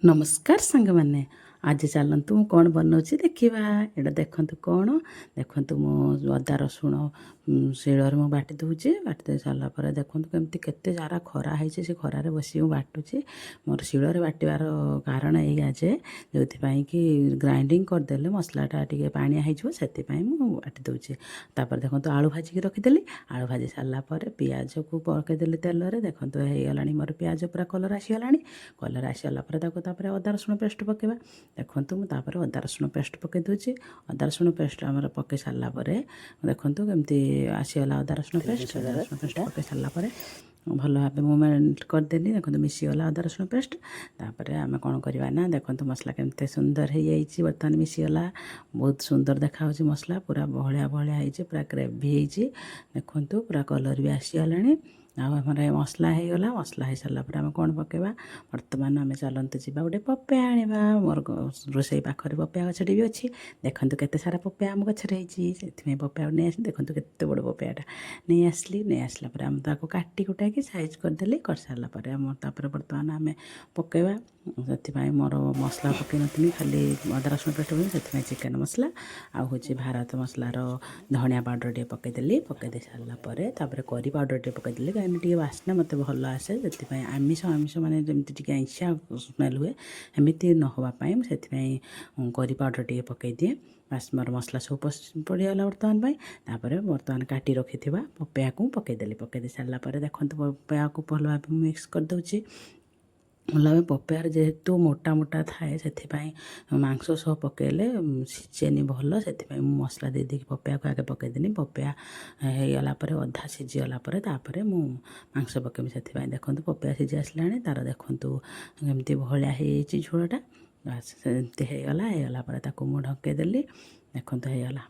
ନମସ୍କାର ସାଙ୍ଗମାନେ। ଆଜି ଚାଲନ୍ତୁ ମୁଁ କ'ଣ ବନାଉଛି ଦେଖିବା। ଏଇଟା ଦେଖନ୍ତୁ କ'ଣ, ଦେଖନ୍ତୁ ମୁଁ ଅଦା ରସୁଣ ଶିଳରେ ମୁଁ ବାଟି ଦେଉଛି। ବାଟି ଦେଇ ସାରିଲା ପରେ ଦେଖନ୍ତୁ କେମିତି କେତେ ସାରା ଖରା ହେଇଛି। ସେ ଖରାରେ ବସିକି ମୁଁ ବାଟୁଛି। ମୋର ଶିଳରେ ବାଟିବାର କାରଣ ଏଇଆ ଯେ ଯେଉଁଥିପାଇଁ କି ଗ୍ରାଇଣ୍ଡିଙ୍ଗ କରିଦେଲେ ମସଲାଟା ଟିକେ ପାଣିଆ ହେଇଯିବ, ସେଥିପାଇଁ ମୁଁ ବାଟି ଦେଉଛି। ତାପରେ ଦେଖନ୍ତୁ ଆଳୁ ଭାଜିକି ରଖିଦେଲି। ଆଳୁ ଭାଜି ସାରିଲା ପରେ ପିଆଜକୁ ପକାଇଦେଲି ତେଲରେ। ଦେଖନ୍ତୁ ହେଇଗଲାଣି ମୋର ପିଆଜ ପୁରା କଲର୍ ଆସିଗଲାଣି। କଲର୍ ଆସିଗଲା ପରେ ତାପରେ ଅଦା ରସୁଣ ପେଷ୍ଟ ପକାଇବା। ଦେଖନ୍ତୁ ମୁଁ ତାପରେ ଅଦା ରସୁଣ ପେଷ୍ଟ ପକାଇ ଦେଉଛି। ଅଦା ରସୁଣ ପେଷ୍ଟ ଆମର ପକାଇ ସାରିଲା ପରେ ଦେଖନ୍ତୁ କେମିତି ଆସିଗଲା ଅଦା ରସୁଣ ପେଷ୍ଟ ପକାଇ ସାରିଲା ପରେ ଭଲ ଭାବେ ମୁଭମେଣ୍ଟ କରିଦେଲି। ଦେଖନ୍ତୁ ମିଶିଗଲା ଅଦା ରସୁଣ ପେଷ୍ଟ। ତାପରେ ଆମେ କ'ଣ କରିବା ନା, ଦେଖନ୍ତୁ ମସଲା କେମିତି ସୁନ୍ଦର ହେଇଯାଇଛି। ବର୍ତ୍ତମାନ ମିଶିଗଲା, ବହୁତ ସୁନ୍ଦର ଦେଖାହେଉଛି ମସଲା, ପୁରା ବହଳିଆ ବହଳିଆ ହେଇଛି, ପୁରା ଗ୍ରେଭି ହେଇଛି। ଦେଖନ୍ତୁ ପୁରା କଲର୍ ବି ଆସିଗଲାଣି। ଆଉ ଆମର ମସଲା ହେଇଗଲା। ମସଲା ହେଇସାରିଲା ପରେ ଆମେ କ'ଣ ପକାଇବା, ବର୍ତ୍ତମାନ ଆମେ ଚାଲନ୍ତୁ ଯିବା ଗୋଟେ ପପେୟା ଆଣିବା। ମୋର ରୋଷେଇ ପାଖରେ ପପେୟା ଗଛଟି ବି ଅଛି। ଦେଖନ୍ତୁ କେତେ ସାରା ପପେୟା ଆମ ଗଛରେ ହେଇଛି, ସେଥିପାଇଁ ପପେୟା ନେଇ ଆସିଲି। ଦେଖନ୍ତୁ କେତେ ବଡ଼ ପପେୟାଟା ନେଇ ଆସିଲା ପରେ ଆମେ ତାକୁ କାଟି କୁଟାକି ସାଇଜ୍ କରିଦେଲି। କରିସାରିଲା ପରେ ତାପରେ ବର୍ତ୍ତମାନ ଆମେ ପକାଇବା। ସେଥିପାଇଁ ମୋର ମସଲା ପକାଇ ନଥିଲି, ଖାଲି ଅଦା ରସୁଣ ପେଷ୍ଟ ପକାଇଲି। ସେଥିପାଇଁ ଚିକେନ୍ ମସଲା ଆଉ ହେଉଛି ଭାରତ ମସଲାର ଧନିଆ ପାଉଡ଼ର ଟିକେ ପକାଇଦେଲି। ପକାଇ ଦେଇ ସାରିଲା ପରେ ତାପରେ କରି ପାଉଡ଼ର ଟିକେ ପକାଇଦେଲି, କାହିଁକି ଟିକେ ବାସ୍ନା ମୋତେ ଭଲ ଆସେ। ସେଥିପାଇଁ ଆମିଷ ମାନେ ଯେମିତି ଟିକେ ଆଇଁଷିଆ ସ୍ମେଲ୍ ହୁଏ, ଏମିତି ନ ହେବା ପାଇଁ ମୁଁ ସେଥିପାଇଁ କରି ପାଉଡ଼ର ଟିକେ ପକାଇଦିଏ। ବାସ୍ ମୋର ମସଲା ସବୁ ପଡ଼ିଗଲା ବର୍ତ୍ତମାନ ପାଇଁ। ତାପରେ ବର୍ତ୍ତମାନ କାଟି ରଖିଥିବା ପପେୟାକୁ ପକାଇଦେଲି। ପକାଇ ଦେଇ ସାରିଲା ପରେ ଦେଖନ୍ତୁ ପପେୟାକୁ ଭଲ ଭାବେ ମିକ୍ସ କରିଦେଉଛି। ଭଲ ଭାବେ ପପେୟାର ଯେହେତୁ ମୋଟା ମୋଟା ଥାଏ, ସେଥିପାଇଁ ମାଂସ ସହ ପକାଇଲେ ସିଝେନି ଭଲ। ସେଥିପାଇଁ ମୁଁ ମସଲା ଦେଇକି ପପେୟାକୁ ଆଗେ ପକାଇଦେଲି। ପପେୟା ହେଇଗଲା ପରେ ଅଧା ସିଝିଗଲା ପରେ ତାପରେ ମୁଁ ମାଂସ ପକାଇବି। ସେଥିପାଇଁ ଦେଖନ୍ତୁ ପପେୟା ସିଝି ଆସିଲାଣି। ତାର ଦେଖନ୍ତୁ କେମିତି ବହଳିଆ ହେଇଯାଇଛି ଝୋଳଟା। ବାସ୍ ସେମିତି ହେଇଗଲା ପରେ ତାକୁ ମୁଁ ଢଙ୍କେଇଦେଲି। ଦେଖନ୍ତୁ ହେଇଗଲା।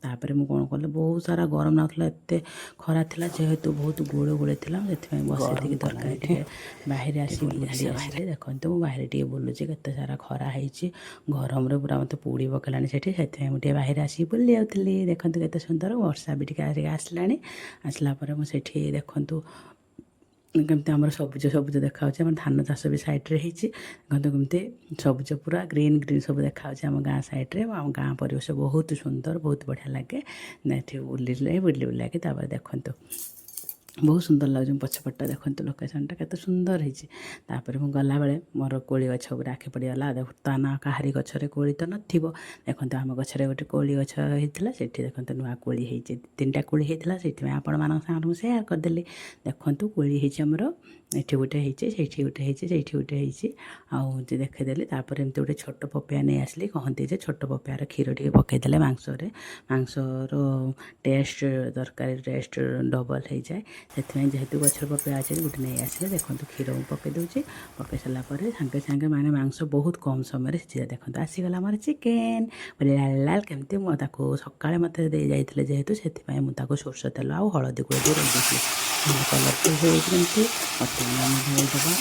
ତାପରେ ମୁଁ କ'ଣ କଲି, ବହୁତ ସାରା ଗରମ ଲାଗୁଥିଲା, ଏତେ ଖରା ଥିଲା, ଯେହେତୁ ବହୁତ ଗୁଳୁଗୁଳି ଥିଲା, ସେଥିପାଇଁ ବସେଇକି ତରକାରୀ ଟିକେ ବାହାରେ ଆସିକି ବୁଲି ଆସିଲି। ଦେଖନ୍ତୁ ମୁଁ ବାହାରେ ଟିକେ ବୁଲୁଛି, କେତେ ସାରା ଖରା ହେଇଛି, ଗରମରେ ପୁରା ମୋତେ ପୋଡ଼ି ପକାଇଲାଣି ସେଠି। ସେଥିପାଇଁ ମୁଁ ଟିକେ ବାହାରେ ଆସିକି ବୁଲି ଯାଉଥିଲି। ଦେଖନ୍ତୁ କେତେ ସୁନ୍ଦର, ବର୍ଷା ବି ଟିକେ ଆସିଲାଣି। ଆସିଲା ପରେ ମୁଁ ସେଠି ଦେଖନ୍ତୁ କେମିତି ଆମର ସବୁଜ ସବୁଜ ଦେଖାହେଉଛି। ଆମର ଧାନ ଚାଷ ବି ସାଇଡ଼୍ରେ ହେଇଛି। ଦେଖନ୍ତୁ କେମିତି ସବୁଜ ପୁରା ଗ୍ରୀନ୍ ସବୁ ଦେଖାହେଉଛି ଆମ ଗାଁ ସାଇଡ଼୍ରେ। ଆମ ଗାଁ ପରିବେଶ ବହୁତ ସୁନ୍ଦର, ବହୁତ ବଢ଼ିଆ ଲାଗେ। ଏଠି ବୁଲି ବୁଲାକି ତାପରେ ଦେଖନ୍ତୁ ବହୁତ ସୁନ୍ଦର ଲାଗୁଛି। ପଛପଟଟା ଦେଖନ୍ତୁ, ଲୋକେସନ୍ଟା କେତେ ସୁନ୍ଦର ହେଇଛି। ତାପରେ ମୁଁ ଗଲାବେଳେ ମୋର କୋଳି ଗଛ ଉପରେ ଆଖି ପଡ଼ିଗଲା। ବର୍ତ୍ତମାନ କାହାରି ଗଛରେ କୋଳି ତ ନଥିବ। ଦେଖନ୍ତୁ ଆମ ଗଛରେ ଗୋଟେ କୋଳି ଗଛ ହେଇଥିଲା, ସେଠି ଦେଖନ୍ତୁ ନୂଆ କୋଳି ହେଇଛି, 3ଟା କୋଳି ହେଇଥିଲା। ସେଥିପାଇଁ ଆପଣମାନଙ୍କ ସାଙ୍ଗରେ ମୁଁ ସେୟାର କରିଦେଲି। ଦେଖନ୍ତୁ କୋଳି ହେଇଛି ଆମର, ଏଠି ଗୋଟେ ହେଇଛି, ସେଇଠି ଗୋଟେ ହେଇଛି, ସେଇଠି ଗୋଟେ ହେଇଛି। ଆଉ ଦେଖେଇଦେଲି। ତାପରେ ଏମିତି ଗୋଟେ ଛୋଟ ପପେୟା ନେଇ ଆସିଲି। କହନ୍ତି ଯେ ଛୋଟ ପପେୟାର କ୍ଷୀର ଟିକେ ପକାଇଦେଲେ ମାଂସର ଟେଷ୍ଟ, ତରକାରୀ ଟେଷ୍ଟ ଡବଲ୍ ହେଇଯାଏ। ସେଥିପାଇଁ ଯେହେତୁ ଗଛର ପପେୟା ଅଛି, ଗୋଟେ ନେଇ ଆସିଲେ। ଦେଖନ୍ତୁ କ୍ଷୀର ମୁଁ ପକାଇ ଦେଉଛି। ପକାଇ ସାରିଲା ପରେ ସାଙ୍ଗେ ସାଙ୍ଗେ ମାନେ ମାଂସ ବହୁତ କମ୍ ସମୟରେ ସିଝିଯାଏ। ଦେଖନ୍ତୁ ଆସିଗଲା ଆମର ଚିକେନ୍, ଲାଲ ଲାଲ କେମିତି। ମୁଁ ତାକୁ ସକାଳେ ମୋତେ ଦେଇ ଯାଇଥିଲେ ଯେହେତୁ, ସେଥିପାଇଁ ମୁଁ ତାକୁ ସୋରିଷ ତେଲ ଆଉ ହଳଦୀ ଗୁଣ୍ଡ ଦେଇ ରଖିଦେଇଥିଲି। କଲର୍ଫୁଲ୍ ହେଇଯାଇଛି କେମିତି। ବର୍ତ୍ତମାନ ଆମେ ଧୋଇଦେବା,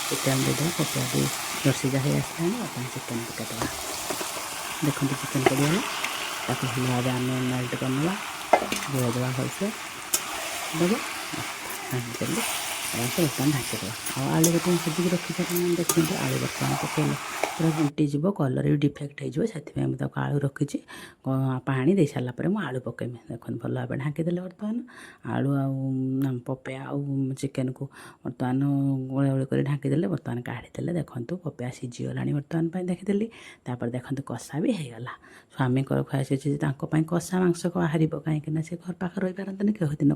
ଚିକେନ୍ ଦେଇଦେବା। ପପେୟା ବି ରସିଜା ହେଇ ଆସିଲାଣି। ବର୍ତ୍ତମାନ ଚିକେନ୍ ପକାଇଦେବା। ଦେଖନ୍ତୁ ଚିକେନ୍ ପଡ଼ିଗଲା। ତାକୁ ଭଲ ଭାବେ ଆମେ ମେଲ୍ଟ କରିନେବା, ଧୋଇଦେବା ଭଲସେ ଦେବ। ଢାଙ୍କିଦେଲି। ବର୍ତ୍ତମାନ ଢାଙ୍କିଦେବା। ଆଉ ଆଳୁ ଗୋଟେ ଭାଜିକି ରଖିପାରିବା। ଦେଖନ୍ତୁ ଆଳୁ ବର୍ତ୍ତମାନ ପକାଇଲେ ପୁରା ଘୁଣ୍ଟିଯିବ, କଲର୍ ବି ଡିଫେକ୍ଟ ହେଇଯିବ। ସେଥିପାଇଁ ମୁଁ ତାକୁ ଆଳୁ ରଖିଛି। ପାଣି ଦେଇ ସାରିଲା ପରେ ମୁଁ ଆଳୁ ପକାଇବି। ଦେଖନ୍ତୁ ଭଲ ଭାବେ ଢାଙ୍କିଦେଲେ। ବର୍ତ୍ତମାନ ଆଳୁ ଆଉ ପପେୟା ଆଉ ଚିକେନ୍କୁ ବର୍ତ୍ତମାନ ଗୋଳାଗୋଳି କରି ଢାଙ୍କିଦେଲେ। ବର୍ତ୍ତମାନ କାଢ଼ିଦେଲେ। ଦେଖନ୍ତୁ ପପେୟା ସିଝିଗଲାଣି ବର୍ତ୍ତମାନ ପାଇଁ ଦେଖିଦେଲି। ତାପରେ ଦେଖନ୍ତୁ କଷା ବି ହେଇଗଲା। ସ୍ୱାମୀଙ୍କର ଖୁଆଇ ଆସିଛି, ତାଙ୍କ ପାଇଁ କଷା ମାଂସ ବାହାରିବ, କାହିଁକିନା ସେ ଘର ପାଖରେ ରହିପାରନ୍ତିନି, କେଉଁଦିନ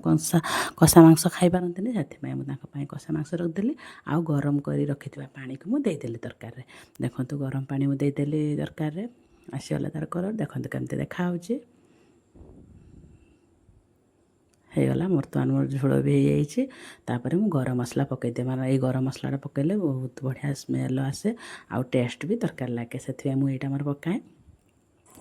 କଷା ମାଂସ ଖାଇପାରନ୍ତିନି। ସେଥିପାଇଁ ମୁଁ ତାଙ୍କ ପାଇଁ କଷା ମାଂସ ରଖିଦେଲି। ଆଉ ଗରମ କରି ରଖିଥିବା ପାଣିକୁ ମୁଁ ଦେଇଦେଲି ତରକାରୀରେ। ଦେଖନ୍ତୁ ଗରମ ପାଣି ମୁଁ ଦେଇଦେଲି ତରକାରୀରେ। ଆସିଗଲା ତାର କଲର୍। ଦେଖନ୍ତୁ କେମିତି ଦେଖାହେଉଛି। ହେଇଗଲା। ବର୍ତ୍ତମାନ ମୋର ଝୋଳ ବି ହେଇଯାଇଛି। ତାପରେ ମୁଁ ଗରମ ମସଲା ପକାଇଦିଏ। ମାନେ ଏଇ ଗରମ ମସଲାଟା ପକାଇଲେ ବହୁତ ବଢ଼ିଆ ସ୍ମେଲ୍ ଆସେ, ଆଉ ଟେଷ୍ଟ ବି ତରକାରୀ ଲାଗେ। ସେଥିପାଇଁ ମୁଁ ଏଇଟା ମୋର ପକାଏ।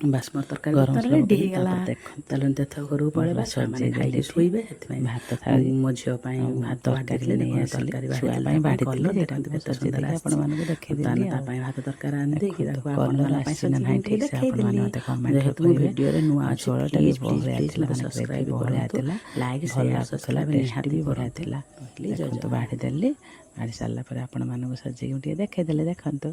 ବାସମତି ତରକାରୀ ଗରମ ବର୍ତ୍ତମାନ ମସଲା ରେଡ଼ି ପକେଇକି ହେଇଗଲା। ତାପରେ ଦେଖନ୍ତୁ ତାହେଲେ ଏଥର ଘରକୁ ପଳେଇବା, ଛୁଆମାନେ ଖାଇକି ଶୋଇବେ। ସେଥିପାଇଁ ଭାତ ଥାଳି ମୋ ଝିଅ ପାଇଁ ଆଉ ଭାତ ତରକାରୀ ବାଢ଼ିଥିଲି, ନେଇ ଦେଖନ୍ତୁ ଆସିଲି। ତରକାରୀ ଛୁଆ ବାଢ଼ିଥିଲି ପାଇଁ ତା ପାଇଁ ବାଢ଼ିଥିଲି, କଲର୍ ସେଇଟା ଦେଖନ୍ତୁ ମୁଁ କେତେ ସଜେଇ ସୁନ୍ଦର ଦେଇକି ଆସିଛି। ଆପଣମାନଙ୍କୁ ଦେଖେଇଦେଲି ବର୍ତ୍ତମାନ ତା ଆଉ। ପାଇଁ ଭାତ ତରକାରୀ ରାନ୍ଧିଦେଇକି ଦେଖନ୍ତୁ ତାକୁ କଲର୍ ଆପଣମାନଙ୍କ ପାଇଁ ଆସିଛି ନା ସଜେଇକି ନାହିଁ ମୁଁ ଟିକେ ଠିକ୍ ସେ ଆପଣମାନେ ଦେଖେଇଦେଲି। ମୋତେ କମେଣ୍ଟରେ ଯେହେତୁ ମୁଁ କହିବେ। ଭିଡ଼ିଓରେ ନୂଆ ଆଉ ଅଛି, ଝୋଳଟା ବି ପ୍ଲିଜ୍ ପ୍ଲିଜ୍ ବହଳିଆ ପ୍ଲିଜ୍ ଥିଲା, ମୋତେ ମାନେ ଗ୍ରେଭି ସବସ୍କ୍ରାଇବ୍ ବହଳିଆ କରନ୍ତୁ, ଥିଲା, ଲାଇକ୍ ଭଲ ସେୟାର ଲାଗୁଥିଲା, ସବସ୍କ୍ରାଇବ୍ ଟେଷ୍ଟି ନିହାତି ବି ବଢ଼ିଆ କରନ୍ତୁ। ଥିଲା। ପ୍ଲିଜ୍ ଜୟ ଦେଖନ୍ତୁ ଜଗନ୍ନାଥ। ବାଢ଼ି ଦେଲି, ବାଢ଼ି ସାରିଲା ପରେ ଆପଣମାନଙ୍କୁ ସଜେଇକି ଟିକେ ଦେଖେଇଦେଲି। ଦେଖନ୍ତୁ